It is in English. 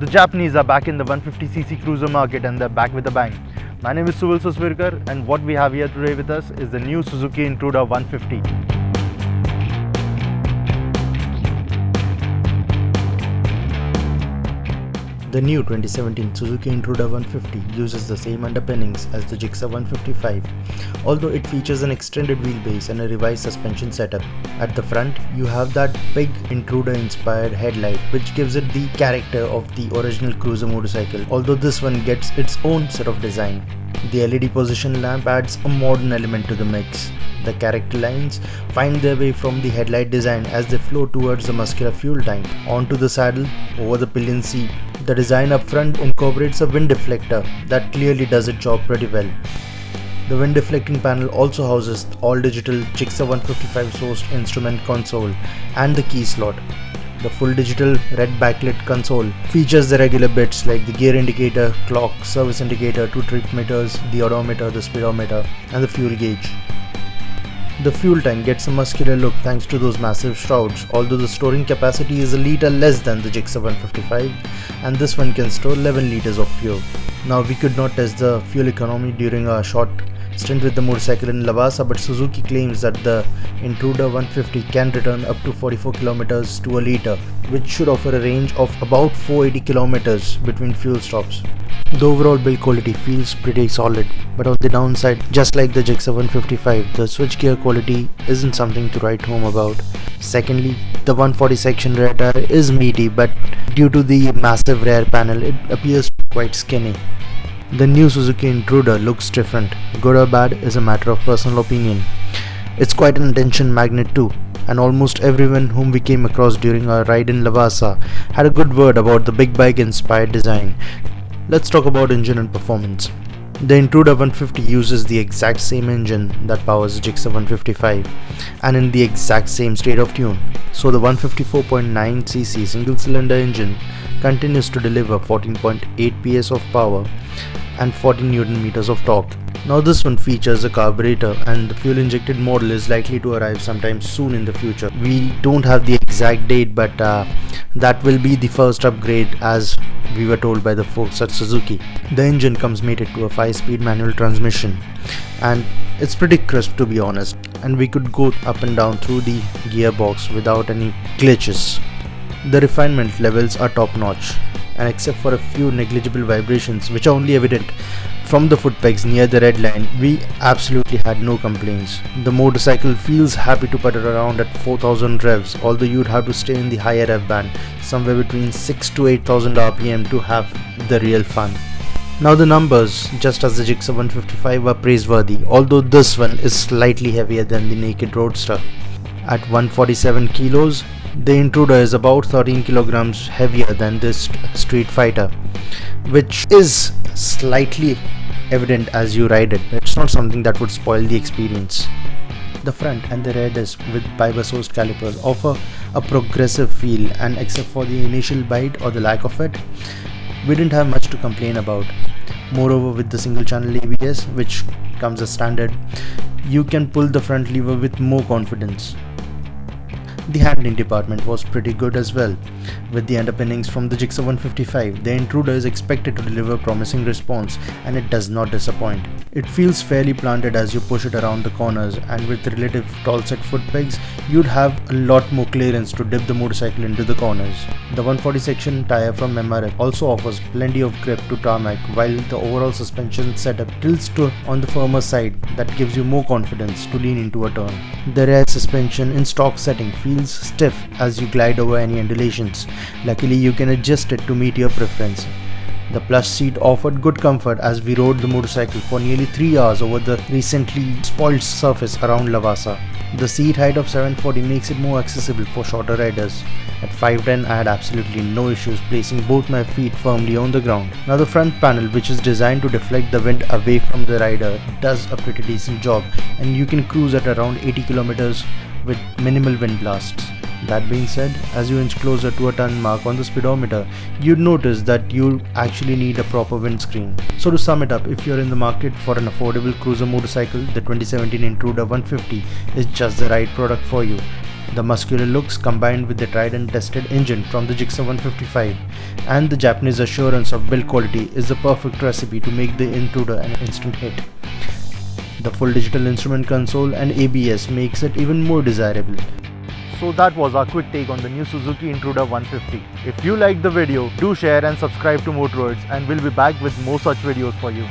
Japanese are back in the 150cc cruiser market and they're back with a bang. My name is Susvirkar and what we have here today with us is the new Suzuki Intruder 150. The new 2017 Suzuki Intruder 150 uses the same underpinnings as the Gixxer 155, although it features an extended wheelbase and a revised suspension setup. At the front, you have that big Intruder-inspired headlight which gives it the character of the original cruiser motorcycle, although this one gets its own set of design. The LED position lamp adds a modern element to the mix. The character lines find their way from the headlight design as they flow towards the muscular fuel tank. Onto the saddle, over the pillion seat, the design up front incorporates a wind deflector that clearly does its job pretty well. The wind deflecting panel also houses the all-digital Gixxer 155 sourced instrument console and the key slot. The full digital red backlit console features the regular bits like the gear indicator, clock, service indicator, 2 trip meters, the odometer, the speedometer and the fuel gauge. The fuel tank gets a muscular look thanks to those massive shrouds, although the storing capacity is a litre less than the Gixxer 155 and this one can store 11 litres of fuel. Now we could not test the fuel economy during a short stint with the motorcycle in Lavasa, but Suzuki claims that the Intruder 150 can return up to 44 km to a litre, which should offer a range of about 480 km between fuel stops. The overall build quality feels pretty solid, but on the downside, just like the Gixxer 155, the switchgear quality isn't something to write home about. Secondly, the 140 section rear tire is meaty, but due to the massive rear panel, it appears quite skinny. The new Suzuki Intruder looks different. Good or bad is a matter of personal opinion. It's quite an attention magnet too, and almost everyone whom we came across during our ride in Lavasa had a good word about the big bike inspired design. Let's talk about engine and performance. The Intruder 150 uses the exact same engine that powers the Gixxer 155 and in the exact same state of tune. So the 154.9cc single cylinder engine continues to deliver 14.8 PS of power and 40 Nm of torque. Now this one features a carburetor and the fuel injected model is likely to arrive sometime soon in the future. We don't have the exact date, but that will be the first upgrade as we were told by the folks at Suzuki. The engine comes mated to a 5-speed manual transmission and it's pretty crisp to be honest, and we could go up and down through the gearbox without any glitches. The refinement levels are top notch, and except for a few negligible vibrations which are only evident from the foot pegs near the red line, we absolutely had no complaints. The motorcycle feels happy to putter around at 4000 revs, although you'd have to stay in the higher rev band, somewhere between 6 to 8000 rpm to have the real fun. Now the numbers, just as the Gixxer 155, are praiseworthy, although this one is slightly heavier than the naked roadster. At 147 kilos, the Intruder is about 13 kilograms heavier than this Street Fighter, which is slightly evident as you ride it. It's not something that would spoil the experience. The front and the rear disc with fiber sourced calipers offer a progressive feel, and except for the initial bite or the lack of it, we didn't have much to complain about. Moreover, with the single channel ABS, which comes as standard, you can pull the front lever with more confidence. The handling department was pretty good as well. With the underpinnings from the Gixxer 155, the Intruder is expected to deliver promising response and it does not disappoint. It feels fairly planted as you push it around the corners, and with relative tall set foot pegs, you'd have a lot more clearance to dip the motorcycle into the corners. The 140 section tire from MRF also offers plenty of grip to tarmac, while the overall suspension setup tilts to on the firmer side that gives you more confidence to lean into a turn. The rear suspension in stock setting feels stiff as you glide over any undulations. Luckily, you can adjust it to meet your preference. The plush seat offered good comfort as we rode the motorcycle for nearly 3 hours over the recently spoiled surface around Lavasa. The seat height of 740 makes it more accessible for shorter riders. At 5'10", I had absolutely no issues placing both my feet firmly on the ground. Now the front panel, which is designed to deflect the wind away from the rider, does a pretty decent job, and you can cruise at around 80 km with minimal wind blasts. That being said, as you inch closer to a ton mark on the speedometer, you'd notice that you actually need a proper windscreen. So to sum it up, if you're in the market for an affordable cruiser motorcycle, the 2017 Intruder 150 is just the right product for you. The muscular looks combined with the tried and tested engine from the Gixxer 155 and the Japanese assurance of build quality is the perfect recipe to make the Intruder an instant hit. The full digital instrument console and ABS makes it even more desirable. So that was our quick take on the new Suzuki Intruder 150. If you liked the video, do share and subscribe to Motoroids, and we'll be back with more such videos for you.